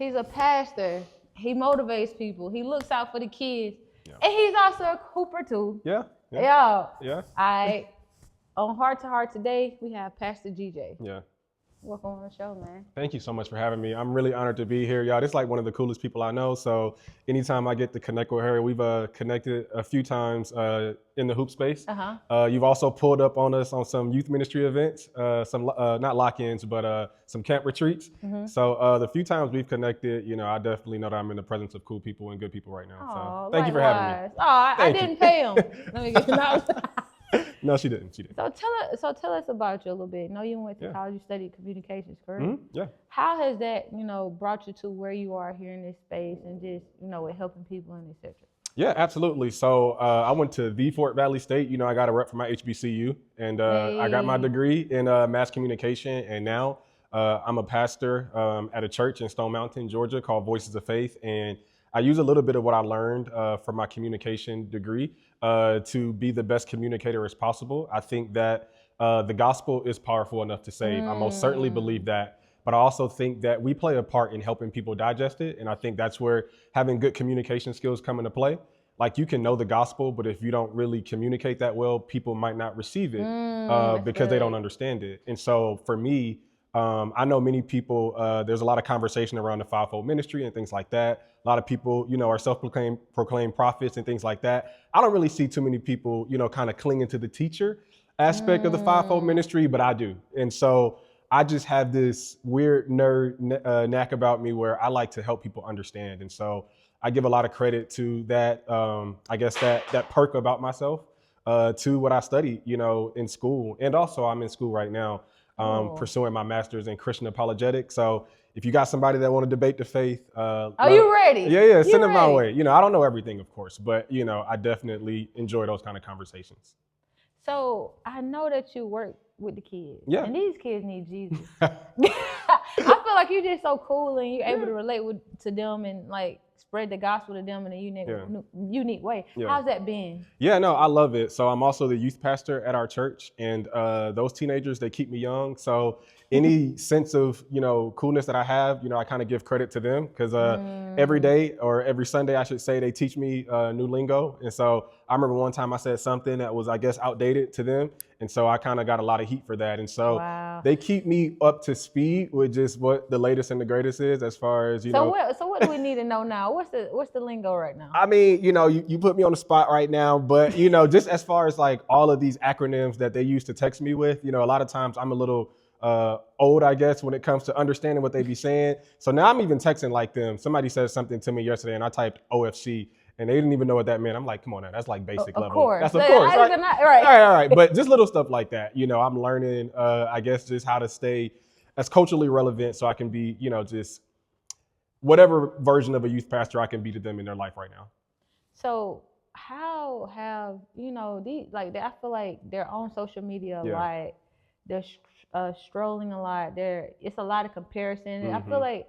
He's a pastor. He motivates people. He looks out for the kids. Yeah. And he's also a Cooper too. Yeah. Yeah. Yeah. On Heart to Heart today, we have Pastor GJ. Yeah. Welcome on the show, man. Thank you so much for having me. I'm really honored to be here, y'all. This is like one of the coolest people I know. So anytime I get to connect with her, we've connected a few times in the hoop space. You've also pulled up on us on some youth ministry events, some not lock-ins, but some camp retreats. So the few times we've connected, you know, I definitely know that I'm in the presence of cool people and good people right now. So thank you for having me. Oh, I didn't pay him. Let me get No, she didn't. She didn't. So tell us about you a little bit. I know you went to college, you studied communications, correct? Yeah. How has that, brought you to where you are here in this space and just, with helping people and etc.? Yeah, absolutely. So I went to the Fort Valley State. You know, I got a rep for my HBCU, and I got my degree in mass communication, and now I'm a pastor at a church in Stone Mountain, Georgia, called Voices of Faith, and I use a little bit of what I learned from my communication degree to be the best communicator as possible. I think that the gospel is powerful enough to save. I most certainly believe that. But I also think that we play a part in helping people digest it. And I think that's where having good communication skills come into play. Like, you can know the gospel, but if you don't really communicate that well, people might not receive it because they don't understand it. And so for me, I know many people, there's a lot of conversation around the fivefold ministry and things like that. A lot of people, are self-proclaimed prophets and things like that. I don't really see too many people, kind of clinging to the teacher aspect of the fivefold ministry, but I do. And so I just have this weird nerd knack about me where I like to help people understand. And so I give a lot of credit to that, I guess that perk about myself, to what I studied, in school. And also I'm in school right now, pursuing my master's in Christian apologetics. So if you got somebody that want to debate the faith, you ready? Yeah, send them my way. I don't know everything, of course, but I definitely enjoy those kind of conversations. So I know that you work with the kids. Yeah. And these kids need Jesus. I feel like you're just so cool and you're able to relate to them and like spread the gospel to them in a unique way. Yeah. How's that been? Yeah, no, I love it. So I'm also the youth pastor at our church, and those teenagers, they keep me young. So any sense of, coolness that I have, I kind of give credit to them because every day or every Sunday, I should say, they teach me new lingo. And so I remember one time I said something that was, I guess, outdated to them. And so I kind of got a lot of heat for that. And so they keep me up to speed with just what the latest and the greatest is as far as, So what do we need to know now? What's the lingo right now? I mean, you put me on the spot right now, but, just as far as like all of these acronyms that they used to text me with, a lot of times I'm a little old, I guess, when it comes to understanding what they be saying. So now I'm even texting like them. Somebody said something to me yesterday and I typed OFC and they didn't even know what that meant. I'm like, come on now, that's like basic level. Of course. That's of course. Right? Right. All right. But just little stuff like that. I'm learning, I guess, just how to stay as culturally relevant so I can be, just whatever version of a youth pastor I can be to them in their life right now. So how have, I feel like they're on social media a lot. They're strolling a lot. It's a lot of comparison. I feel like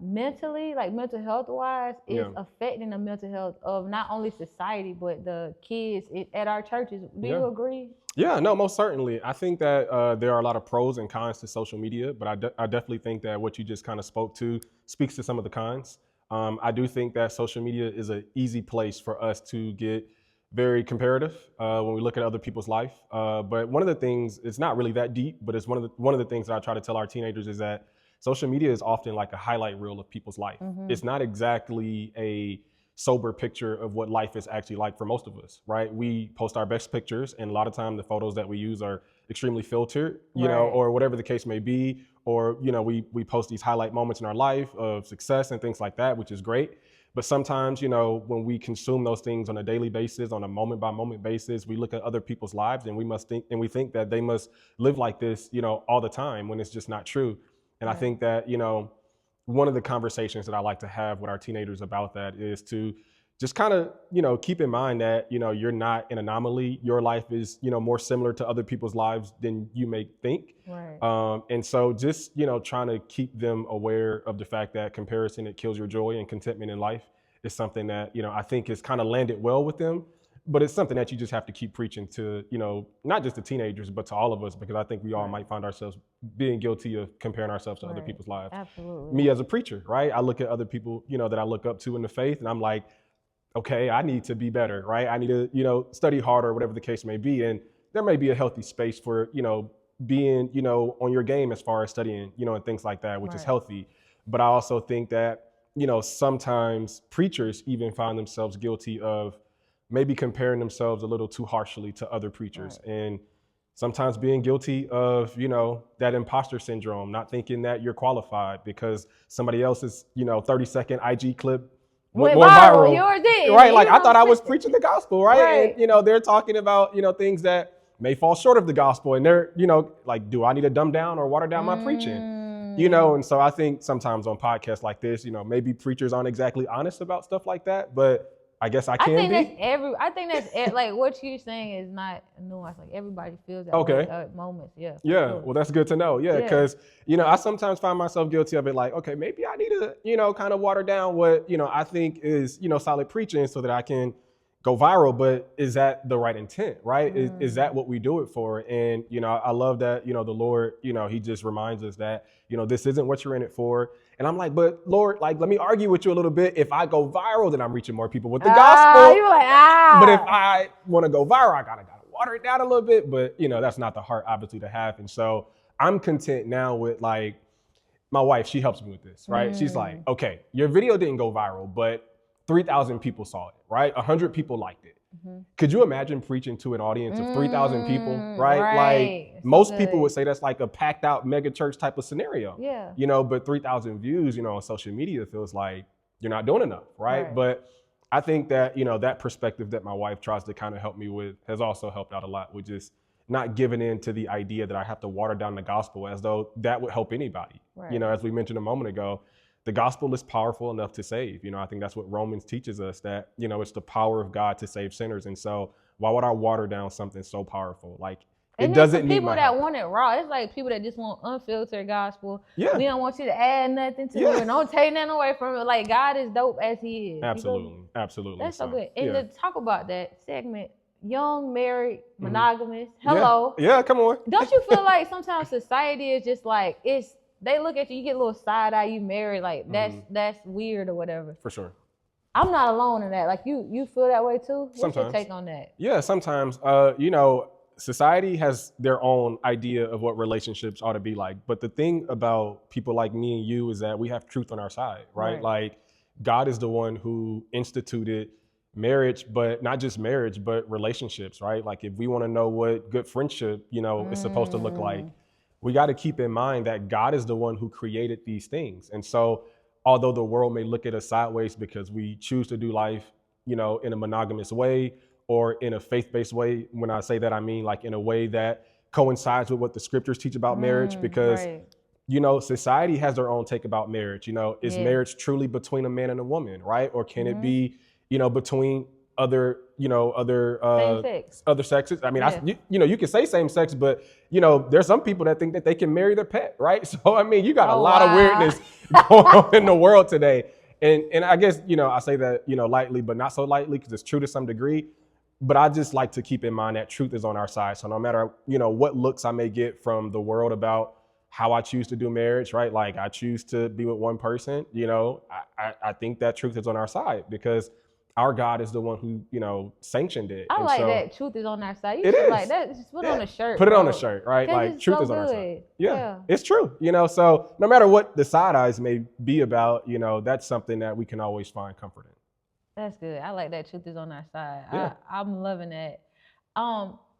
mentally, like mental health wise, it's affecting the mental health of not only society, but the kids at our churches. Do you agree? Yeah, no, most certainly. I think that there are a lot of pros and cons to social media, but I definitely think that what you just kind of spoke to speaks to some of the cons. I do think that social media is an easy place for us to get very comparative when we look at other people's life. But one of the things, it's not really that deep, but it's one of the things that I try to tell our teenagers is that social media is often like a highlight reel of people's life. It's not exactly a sober picture of what life is actually like for most of us, right? We post our best pictures, and a lot of time the photos that we use are extremely filtered, or whatever the case may be, or we post these highlight moments in our life of success and things like that, which is great. But sometimes, when we consume those things on a daily basis, on a moment by moment basis, we look at other people's lives and we think that they must live like this, all the time, when it's just not true. And I think that, one of the conversations that I like to have with our teenagers about that is to just kind of, keep in mind that, you're not an anomaly. Your life is, more similar to other people's lives than you may think. Right. And so just, trying to keep them aware of the fact that comparison, it kills your joy, and contentment in life is something that, I think has kind of landed well with them. but it's something that you just have to keep preaching to, not just the teenagers, but to all of us, because I think we all might find ourselves being guilty of comparing ourselves to other people's lives. Absolutely. Me as a preacher, right? I look at other people, that I look up to in the faith, and I'm like, okay, I need to be better, right? I need to, study harder, whatever the case may be. And there may be a healthy space for, being, on your game as far as studying, and things like that, which is healthy. But I also think that, sometimes preachers even find themselves guilty of maybe comparing themselves a little too harshly to other preachers. And sometimes being guilty of, that imposter syndrome, not thinking that you're qualified because somebody else's, 30-second IG clip went more viral. Yours did. Right. Like I thought I was preaching the gospel, right? And, they're talking about, things that may fall short of the gospel. And they're, like, do I need to dumb down or water down my preaching? And so I think sometimes on podcasts like this, maybe preachers aren't exactly honest about stuff like that, but I guess I can be. I think that's like what you're saying is not nuanced. Like everybody feels that way at moments. Yeah. Yeah. Sure. Well, that's good to know. Yeah. Because, I sometimes find myself guilty of it. Like, okay, maybe I need to, kind of water down what, I think is, solid preaching so that I can go viral. But is that the right intent, right? Is that what we do it for? And, I love that, the Lord, he just reminds us that, this isn't what you're in it for. And I'm like, but Lord, like, let me argue with you a little bit. If I go viral, then I'm reaching more people with the gospel. You're like, But if I want to go viral, I gotta water it down a little bit. But, that's not the heart, obviously, to have. And so I'm content now with, like, my wife, she helps me with this, right? She's like, okay, your video didn't go viral, but 3,000 people saw it, right? 100 people liked it. Could you imagine preaching to an audience of 3,000 people, right? Like most people would say that's like a packed out mega church type of scenario. Yeah. But 3,000 views, on social media feels like you're not doing enough, right? But I think that, that perspective that my wife tries to kind of help me with has also helped out a lot with just not giving in to the idea that I have to water down the gospel as though that would help anybody. As we mentioned a moment ago, the gospel is powerful enough to save. I think that's what Romans teaches us, that, it's the power of God to save sinners. And so why would I water down something so powerful? Like, it doesn't need my help. People that want it raw. It's like people that just want unfiltered gospel. Yeah. We don't want you to add nothing to it. Don't take nothing away from it. Like, God is dope as he is. Absolutely. Absolutely. That's so good. And to talk about that segment, young, married, monogamous. Hello. Yeah, come on. Don't you feel like sometimes society is just like, they look at you, you get a little side eye, you married, like that's weird or whatever. For sure. I'm not alone in that. Like you feel that way too? What's sometimes. Your take on that? Yeah, sometimes. Society has their own idea of what relationships ought to be like. But the thing about people like me and you is that we have truth on our side, right? Like God is the one who instituted marriage, but not just marriage, but relationships, right? Like if we want to know what good friendship, is supposed to look like, we got to keep in mind that God is the one who created these things. And so although the world may look at us sideways because we choose to do life, in a monogamous way or in a faith-based way, when I say that, I mean like in a way that coincides with what the scriptures teach about marriage, because, society has their own take about marriage. Is marriage truly between a man and a woman, right? Or can it be, between other sexes. I mean, you can say same sex, but there's some people that think that they can marry their pet, right? So I mean, you got a lot of weirdness going on in the world today, and I guess I say that lightly, but not so lightly because it's true to some degree. But I just like to keep in mind that truth is on our side. So no matter what looks I may get from the world about how I choose to do marriage, right? Like I choose to be with one person. I think that truth is on our side because our God is the one who, sanctioned it. I like that. Truth is on our side. You should like that. Just put it on a shirt. Put it on a shirt, right? Like truth is on our side. Yeah, it's true. So no matter what the side eyes may be about, that's something that we can always find comfort in. That's good. I like that. Truth is on our side. Yeah. I'm loving that.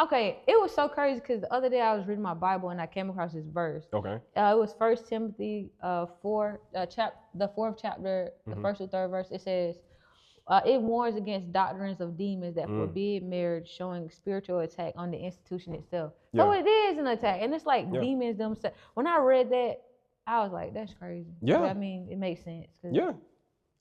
Okay, it was so crazy because the other day I was reading my Bible and I came across this verse. Okay. It was 1 Timothy 4, the 4th chapter, the first or third verse. It says, it warns against doctrines of demons that forbid marriage, showing spiritual attack on the institution itself. So it is an attack, and it's like demons themselves. When I read that, I was like, "That's crazy." Yeah, but I mean, it makes sense.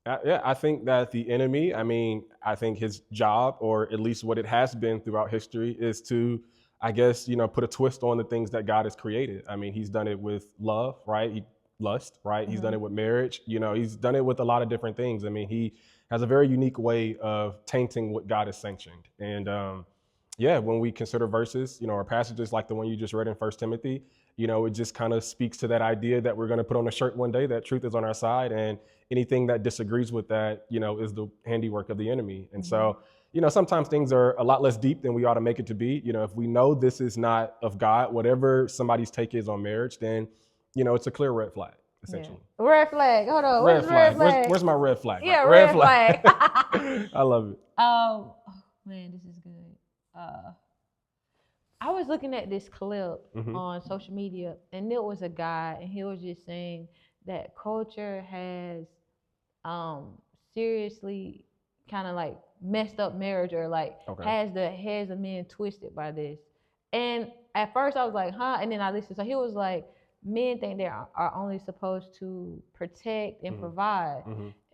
I think that the enemy, I think his job, or at least what it has been throughout history, is to, I guess, put a twist on the things that God has created. I mean, he's done it with love, right? He lust, right? He's done it with marriage. You know, he's done it with a lot of different things. I mean, he has a very unique way of tainting what God has sanctioned. And yeah, when we consider verses, you know, or passages like the one you just read in 1 Timothy, you know, it just kind of speaks to that idea that we're going to put on a shirt one day, that truth is on our side. And anything that disagrees with that, you know, is the handiwork of the enemy. And so, you know, sometimes things are a lot less deep than we ought to make it to be. You know, if we know this is not of God, whatever somebody's take is on marriage, then, you know, it's a clear red flag, essentially. Yeah. Red flag. Hold on. Red flag. Where's my red flag? Yeah, red flag. I love it. Oh, man, this is good. I was looking at this clip on social media, and there was a guy, and he was just saying that culture has seriously kind of like messed up marriage, or like has the heads of men twisted by this. And at first I was like, huh? And then I listened. So he was like, men think they are only supposed to protect and provide.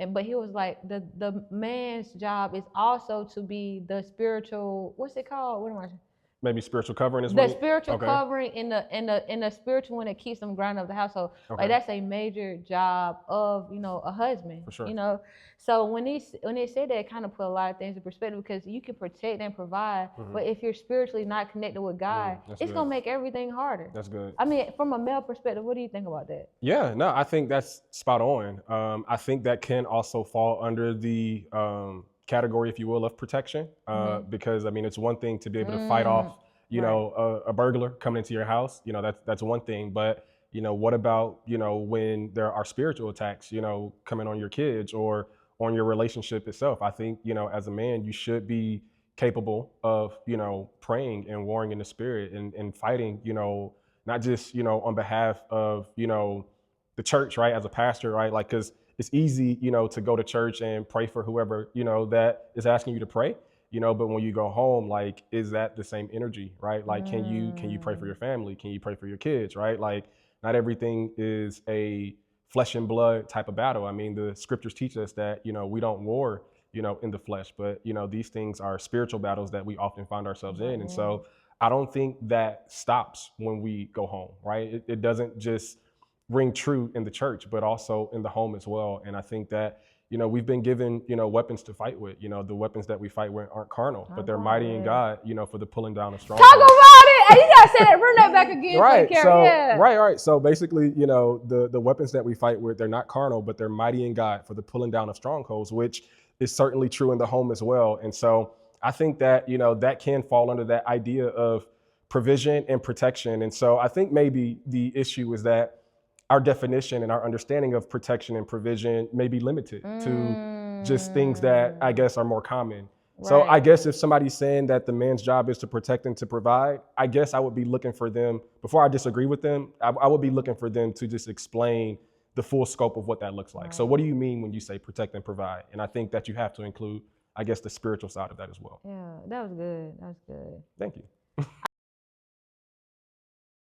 But he was like, the man's job is also to be the spiritual, what's it called? What am I saying? Maybe spiritual covering as well. The spiritual covering in the spiritual one that keeps them grounded of the household. Like that's a major job of, you know, a husband. For sure. You know. So when they said that, it kind of put a lot of things in perspective, because you can protect and provide, but if you're spiritually not connected with God, it's gonna make everything harder. That's good. I mean, from a male perspective, what do you think about that? Yeah, no, I think that's spot on. I think that can also fall under the category, if you will, of protection, because I mean, it's one thing to be able to fight off, you know, a burglar coming into your house. You know, that's one thing, but you know, what about, you know, when there are spiritual attacks, you know, coming on your kids or on your relationship itself? I think, you know, as a man, you should be capable of, you know, praying and warring in the spirit and fighting, you know, not just, you know, on behalf of, you know, the church, right, as a pastor, right? Like, because it's easy, you know, to go to church and pray for whoever, you know, that is asking you to pray, you know, but when you go home, like, is that the same energy, right? Like, can you pray for your family? Can you pray for your kids, right? Like, not everything is a flesh and blood type of battle. I mean, the scriptures teach us that, you know, we don't war, you know, in the flesh, but, you know, these things are spiritual battles that we often find ourselves in. And so I don't think that stops when we go home, right? It doesn't just ring true in the church, but also in the home as well. And I think that, you know, we've been given, you know, weapons to fight with. You know, the weapons that we fight with aren't carnal, but they're mighty in God, you know, for the pulling down of strongholds. Talk about it! And you gotta say that, run that back again. Right. So, right. So basically, you know, the weapons that we fight with, they're not carnal, but they're mighty in God for the pulling down of strongholds, which is certainly true in the home as well. And so I think that, you know, that can fall under that idea of provision and protection. And so I think maybe the issue is that our definition and our understanding of protection and provision may be limited to just things that I guess are more common. Right. So I guess if somebody's saying that the man's job is to protect and to provide, I guess I would be looking for them, before I disagree with them, I would be looking for them to just explain the full scope of what that looks like. Right. So what do you mean when you say protect and provide? And I think that you have to include, I guess, the spiritual side of that as well. Yeah, that was good. That was good. Thank you.